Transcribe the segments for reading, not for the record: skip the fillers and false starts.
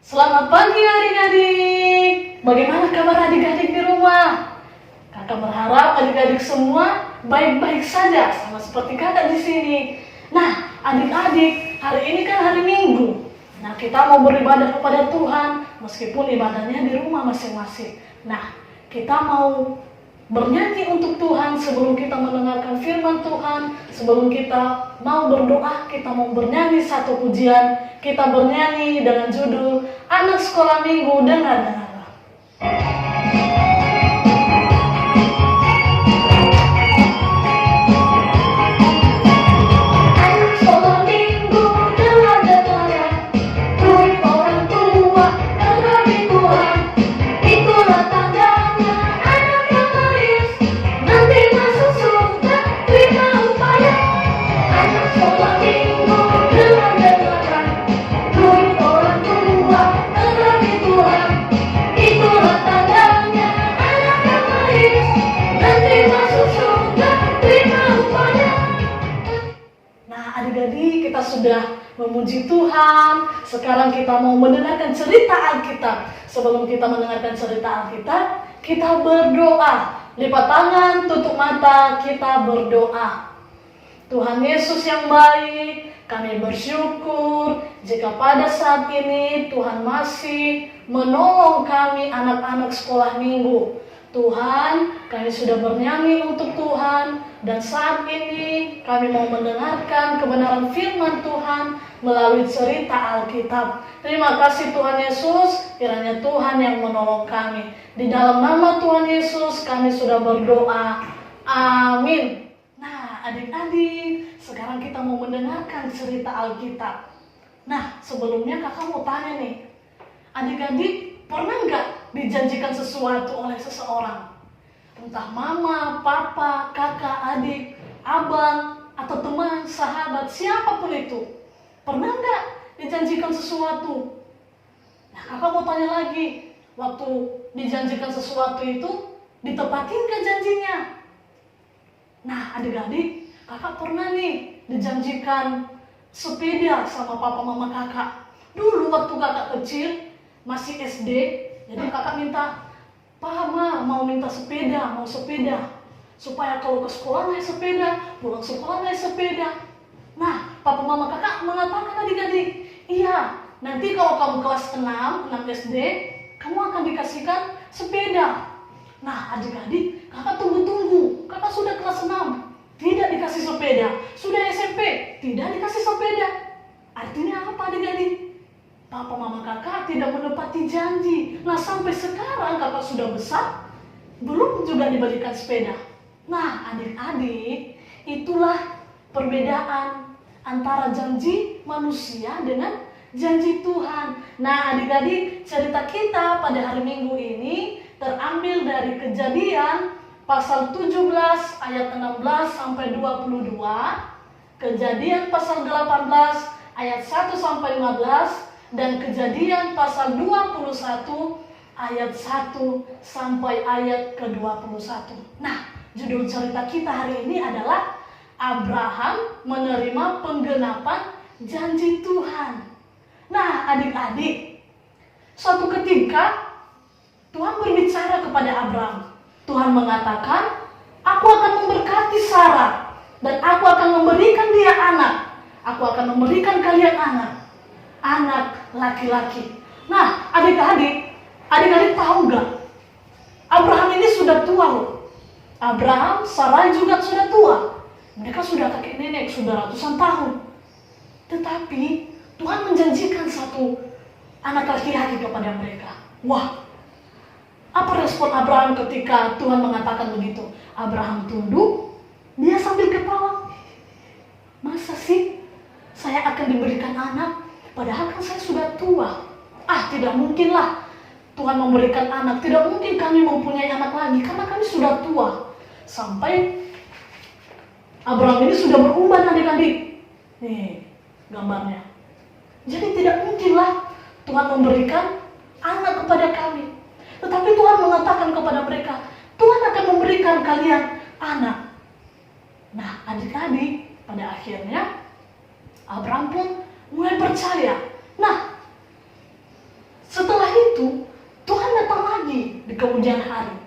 Selamat pagi adik-adik. Bagaimana kabar adik-adik di rumah? Kakak berharap adik-adik semua baik-baik saja, sama seperti kakak di sini. Nah, adik-adik, hari ini kan hari Minggu. Nah, kita mau beribadah kepada Tuhan, meskipun ibadahnya di rumah masing-masing. Nah, kita mau bernyanyi untuk Tuhan sebelum kita mendengarkan firman Tuhan. Sebelum kita mau berdoa, kita mau bernyanyi satu pujian. Kita bernyanyi dengan judul Anak Sekolah Minggu, dengar-dengarlah. Adik-adik, kita sudah memuji Tuhan. Sekarang kita mau mendengarkan cerita Alkitab. Sebelum kita mendengarkan cerita Alkitab, kita berdoa. Lipat tangan, tutup mata, kita berdoa. Tuhan Yesus yang baik, kami bersyukur jika pada saat ini Tuhan masih menolong kami anak-anak sekolah minggu. Tuhan, kami sudah bernyanyi untuk Tuhan, dan saat ini kami mau mendengarkan kebenaran firman Tuhan melalui cerita Alkitab. Terima kasih Tuhan Yesus, kiranya Tuhan yang menolong kami. Di dalam nama Tuhan Yesus kami sudah berdoa. Amin. Nah, adik-adik, sekarang kita mau mendengarkan cerita Alkitab. Nah, sebelumnya kakak mau tanya nih, adik-adik pernah nggak dijanjikan sesuatu oleh seseorang? Entah mama, papa, kakak, adik, abang, atau teman, sahabat, siapapun itu. Pernah nggak dijanjikan sesuatu? Nah, kakak mau tanya lagi, waktu dijanjikan sesuatu itu, ditepatin nggak janjinya? Nah, adik-adik, kakak pernah nih dijanjikan sepeda sama papa mama kakak. Dulu waktu kakak kecil, masih SD, jadi kakak minta, "Pa, Ma, mau minta sepeda, mau sepeda. Supaya kalau ke sekolah naik sepeda, pulang sekolah naik sepeda." Nah, papa mama kakak mengatakan adik-adik, "Iya, nanti kalau kamu kelas 6 SD, kamu akan dikasihkan sepeda." Nah, adik-adik, kakak tunggu-tunggu. Kakak sudah kelas 6, tidak dikasih sepeda. Sudah SMP, tidak dikasih sepeda. Artinya apa adik-adik? Papa mama kakak tidak menepati janji. Nah, sampai sekarang kakak sudah besar, belum juga diberikan sepeda. Nah, adik-adik, itulah perbedaan antara janji manusia dengan janji Tuhan. Nah, adik-adik, cerita kita pada hari Minggu ini terambil dari Kejadian pasal 17 ayat 16 sampai 22, Kejadian pasal 18 ayat 1 sampai 15, dan Kejadian pasal 21 ayat 1 sampai ayat ke-21. Nah, judul cerita kita hari ini adalah Abraham menerima penggenapan janji Tuhan. Nah, adik-adik, suatu ketika Tuhan berbicara kepada Abraham. Tuhan mengatakan, "Aku akan memberkati Sarah dan aku akan memberikan dia anak. Aku akan memberikan kalian anak laki-laki." Nah, adik-adik tahu gak? Abraham ini sudah tua loh. Abraham, Sarah juga sudah tua. Mereka sudah kakek nenek, sudah ratusan tahun. Tetapi Tuhan menjanjikan satu anak laki-laki kepada mereka. Wah, apa respon Abraham ketika Tuhan mengatakan begitu? Abraham tunduk, dia sambil ketawa. Masa sih saya akan diberikan anak? Padahal kan saya sudah tua. Tidak mungkinlah Tuhan memberikan anak. Tidak mungkin kami mempunyai anak lagi karena kami sudah tua. Sampai Abraham ini sudah berumban adik-adik. Nih gambarnya. Jadi tidak mungkinlah Tuhan memberikan anak kepada kami. Tetapi Tuhan mengatakan kepada mereka, Tuhan akan memberikan kalian anak. Nah, adik-adik, pada akhirnya Abraham pun mulai percaya. Nah, kemudian hari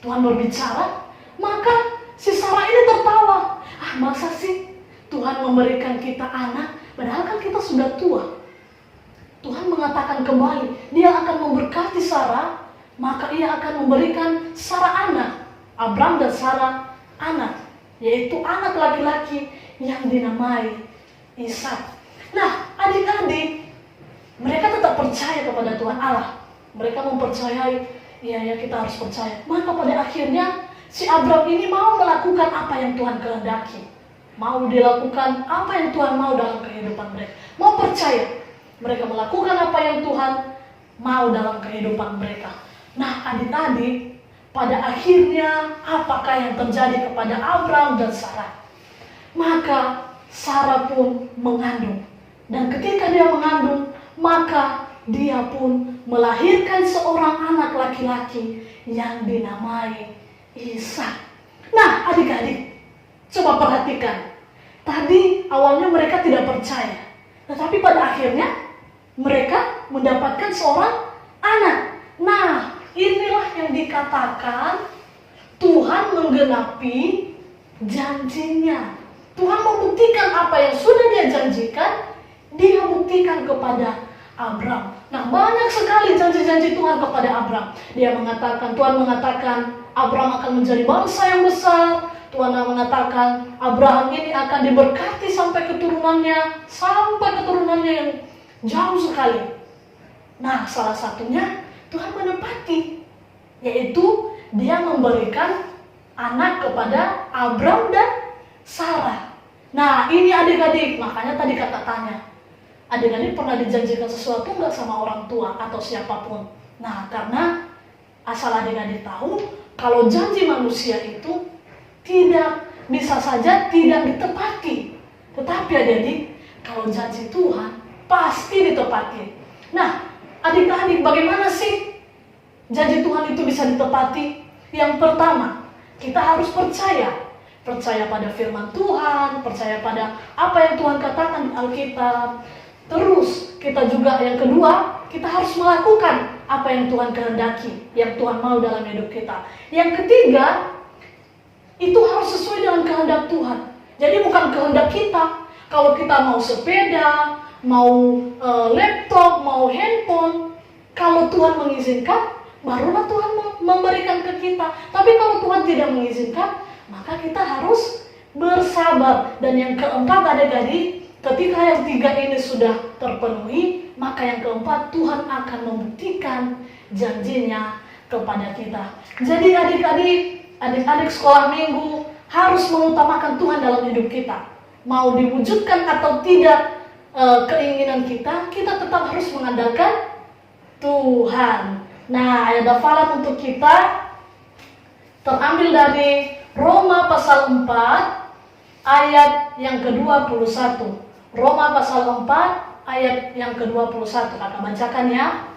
Tuhan berbicara, maka si Sarah ini tertawa. Masa sih Tuhan memberikan kita anak, padahal kan kita sudah tua. Tuhan mengatakan kembali, dia akan memberkati Sarah, maka ia akan memberikan Sarah anak. Abram dan Sarah anak, yaitu anak laki-laki yang dinamai Ishak. Nah, adik-adik, mereka tetap percaya kepada Tuhan Allah. Mereka mempercayai, ya kita harus percaya. Maka pada akhirnya si Abram ini mau melakukan apa yang Tuhan kehendaki. Mau dilakukan apa yang Tuhan mau dalam kehidupan mereka. Mau percaya. Mereka melakukan apa yang Tuhan mau dalam kehidupan mereka. Nah, adik-adik, pada akhirnya apakah yang terjadi kepada Abram dan Sarah? Maka Sarah pun mengandung. Dan ketika dia mengandung, maka dia pun melahirkan seorang anak laki-laki yang dinamai Ishak. Nah, adik-adik, coba perhatikan. Tadi awalnya mereka tidak percaya. Tetapi pada akhirnya mereka mendapatkan seorang anak. Nah, inilah yang dikatakan Tuhan menggenapi janjinya. Tuhan membuktikan apa yang sudah dia janjikan, dia buktikan kepada Abram. Nah, banyak sekali janji-janji Tuhan kepada Abram. Tuhan mengatakan Abram akan menjadi bangsa yang besar. Tuhan mengatakan Abraham ini akan diberkati sampai keturunannya yang jauh sekali. Nah, salah satunya Tuhan menepati, yaitu dia memberikan anak kepada Abram dan Sarah. Nah, ini adik-adik, makanya tadi kata tanya, adik-adik pernah dijanjikan sesuatu nggak sama orang tua atau siapapun? Nah, karena asal adik-adik tahu, kalau janji manusia itu bisa saja tidak ditepati. Tetapi adik-adik, kalau janji Tuhan pasti ditepati. Nah, adik-adik, bagaimana sih janji Tuhan itu bisa ditepati? Yang pertama, kita harus percaya pada firman Tuhan, percaya pada apa yang Tuhan katakan di Alkitab. Terus kita juga yang kedua, kita harus melakukan apa yang Tuhan kehendaki, yang Tuhan mau dalam hidup kita. Yang ketiga, itu harus sesuai dengan kehendak Tuhan. Jadi bukan kehendak kita. Kalau kita mau sepeda, mau laptop, mau handphone, kalau Tuhan mengizinkan, barulah Tuhan memberikan ke kita. Tapi kalau Tuhan tidak mengizinkan, maka kita harus bersabar. Dan yang keempat, adik-adik, ketika yang tiga ini sudah terpenuhi, maka yang keempat, Tuhan akan membuktikan janjinya kepada kita. Jadi adik-adik sekolah minggu harus mengutamakan Tuhan dalam hidup kita. Mau diwujudkan atau tidak keinginan kita tetap harus mengandalkan Tuhan. Nah, ayat hafalan untuk kita terambil dari Roma pasal 4 ayat yang ke-21. Roma pasal 4 ayat yang ke-21. Kakak bacakan ya.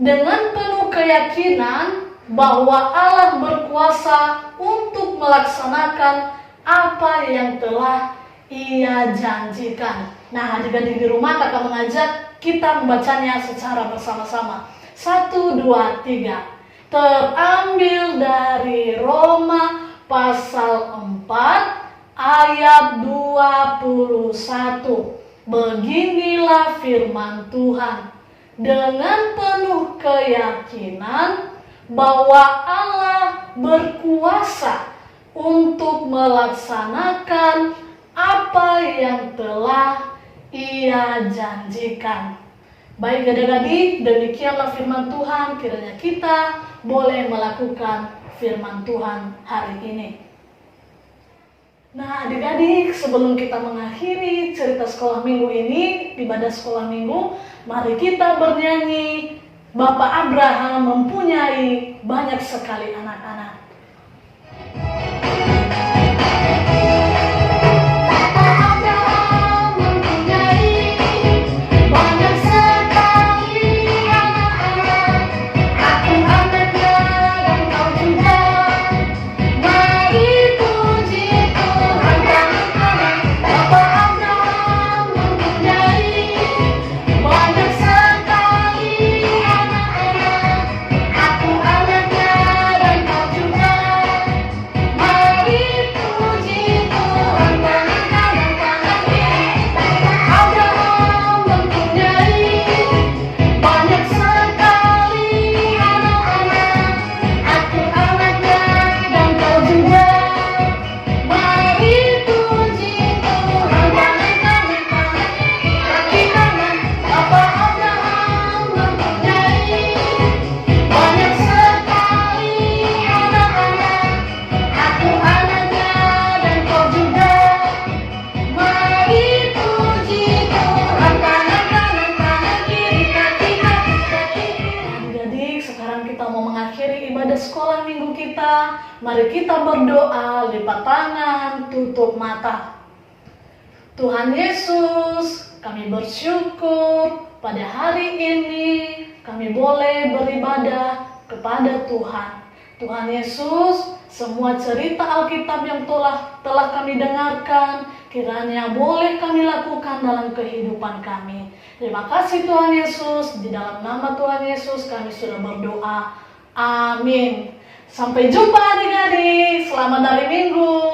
Dengan penuh keyakinan bahwa Allah berkuasa untuk melaksanakan apa yang telah Ia janjikan. Nah, adik-adik di rumah kakak mengajak kita membacanya secara bersama-sama. 1, 2, 3. Terambil dari Roma pasal 4 ayat 21. Beginilah firman Tuhan. Dengan penuh keyakinan bahwa Allah berkuasa untuk melaksanakan apa yang telah Ia janjikan. Baik adik-adik, demikianlah firman Tuhan. Kiranya kita boleh melakukan firman Tuhan hari ini. Nah adik-adik, sebelum kita mengakhiri cerita sekolah minggu ini, ibadah sekolah minggu, mari kita bernyanyi Bapak Abraham mempunyai banyak sekali anak-anak. Banyak sekali anak-anak, aku anak Mari kita berdoa, lipat tangan, tutup mata. Tuhan Yesus, kami bersyukur pada hari ini kami boleh beribadah kepada Tuhan. Tuhan Yesus, semua cerita Alkitab yang telah kami dengarkan, kiranya boleh kami lakukan dalam kehidupan kami. Terima kasih Tuhan Yesus, di dalam nama Tuhan Yesus kami sudah berdoa. Amin. Sampai jumpa adik-adik, selamat hari Minggu.